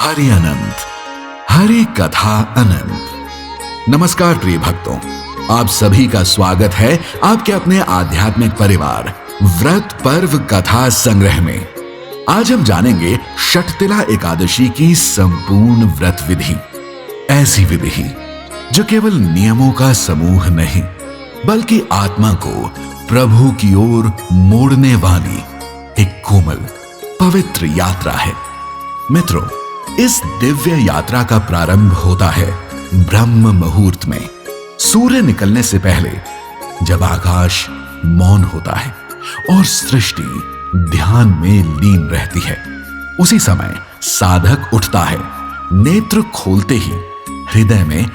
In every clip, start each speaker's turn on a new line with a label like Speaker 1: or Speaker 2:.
Speaker 1: हरि अनंत, हरि कथा अनंत। नमस्कार प्रिय भक्तों, आप सभी का स्वागत है आपके अपने आध्यात्मिक परिवार व्रत पर्व कथा संग्रह में। आज हम जानेंगे षटतिला एकादशी की संपूर्ण व्रत विधि। ऐसी विधि जो केवल नियमों का समूह नहीं बल्कि आत्मा को प्रभु की ओर मोड़ने वाली एक कोमल पवित्र यात्रा है। मित्रों, इस दिव्य यात्रा का प्रारंभ होता है ब्रह्म मुहूर्त में, सूर्य निकलने से पहले, जब आकाश मौन होता है और सृष्टि ध्यान में लीन रहती है। उसी समय साधक उठता है, नेत्र खोलते ही हृदय में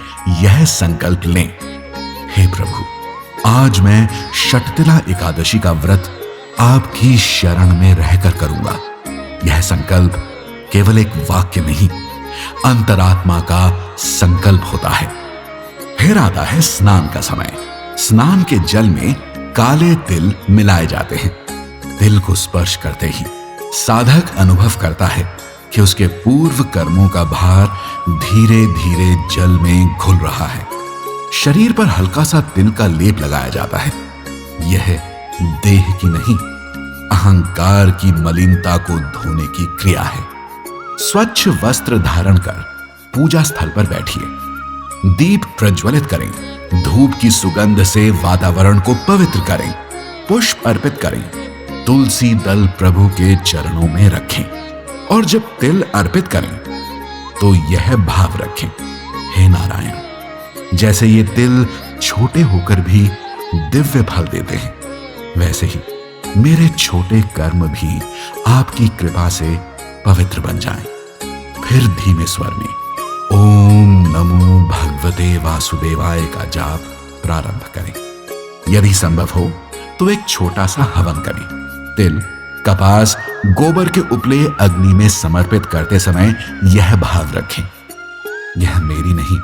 Speaker 1: यह संकल्प लें, हे प्रभु, आज मैं षटतिला एकादशी का व्रत आपकी शरण में रहकर करूंगा। यह संकल्प केवल एक वाक्य नहीं, अंतरात्मा का संकल्प होता है। फिर आता है स्नान का समय। स्नान के जल में काले तिल मिलाए जाते हैं। तिल को स्पर्श करते ही साधक अनुभव करता है कि उसके पूर्व कर्मों का भार धीरे धीरे जल में घुल रहा है। शरीर पर हल्का सा तिल का लेप लगाया जाता है। यह देह की नहीं, अहंकार की मलिनता को धोने की क्रिया है। स्वच्छ वस्त्र धारण कर पूजा स्थल पर बैठिए। दीप प्रज्वलित करें, धूप की सुगंध से वातावरण को पवित्र करें, पुष्प अर्पित करें, तुलसी दल प्रभु के चरणों में रखें और जब तिल अर्पित करें तो यह भाव रखें, हे नारायण, जैसे ये तिल छोटे होकर भी दिव्य फल देते हैं, वैसे ही मेरे छोटे कर्म भी आपकी कृपा से पवित्र बन जाएं। फिर धीमे स्वर में ओम नमो भगवते वासुदेवाय का जाप प्रारंभ करें। यदि संभव हो तो एक छोटा सा हवन करें। तिल, कपास, गोबर के उपले अग्नि में समर्पित करते समय यह भाव रखें, यह मेरी नहीं,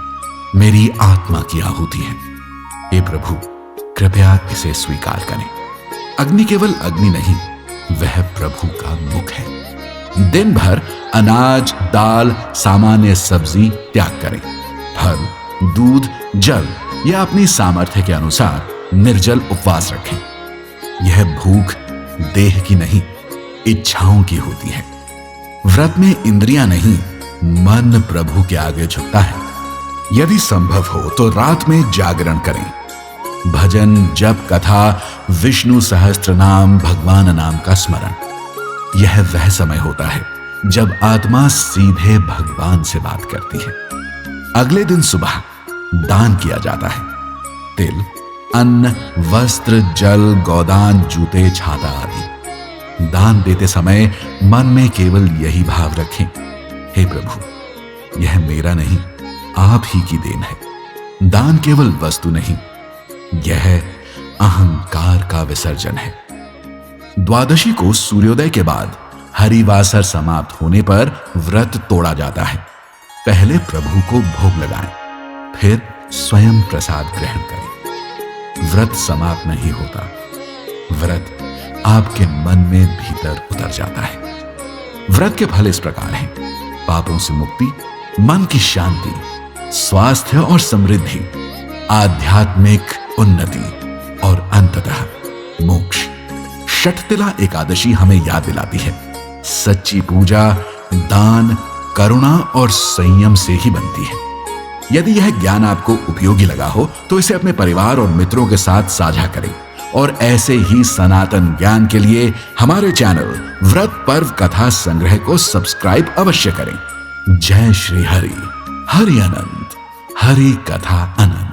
Speaker 1: मेरी आत्मा की आहुति है। हे प्रभु, कृपया इसे स्वीकार करें। अग्नि केवल अग्नि नहीं, वह प्रभु का मुख है। दिन भर अनाज, दाल, सामान्य सब्जी त्याग करें। फल, दूध, जल या अपनी सामर्थ्य के अनुसार निर्जल उपवास रखें। यह भूख देह की नहीं, इच्छाओं की होती है। व्रत में इंद्रियां नहीं, मन प्रभु के आगे झुकता है। यदि संभव हो तो रात में जागरण करें। भजन, जप, कथा, विष्णु सहस्त्र नाम, भगवान नाम का स्मरण। यह वह समय होता है जब आत्मा सीधे भगवान से बात करती है। अगले दिन सुबह दान किया जाता है। तिल, अन्न, वस्त्र, जल, गोदान, जूते, छाता आदि। दान देते समय मन में केवल यही भाव रखें, हे प्रभु, यह मेरा नहीं, आप ही की देन है। दान केवल वस्तु नहीं, यह अहंकार का विसर्जन है। द्वादशी को सूर्योदय के बाद हरिवासर समाप्त होने पर व्रत तोड़ा जाता है। पहले प्रभु को भोग लगाएं, फिर स्वयं प्रसाद ग्रहण करें। व्रत समाप्त नहीं होता, व्रत आपके मन में भीतर उतर जाता है। व्रत के फल इस प्रकार हैं: पापों से मुक्ति, मन की शांति, स्वास्थ्य और समृद्धि, आध्यात्मिक उन्नति और अंततः मोक्ष। षटतिला एकादशी हमें याद दिलाती है, सच्ची पूजा दान, करुणा और संयम से ही बनती है। यदि यह ज्ञान आपको उपयोगी लगा हो तो इसे अपने परिवार और मित्रों के साथ साझा करें और ऐसे ही सनातन ज्ञान के लिए हमारे चैनल व्रत पर्व कथा संग्रह को सब्सक्राइब अवश्य करें। जय श्री हरि, हरि अनंत, हरि कथा अनंत।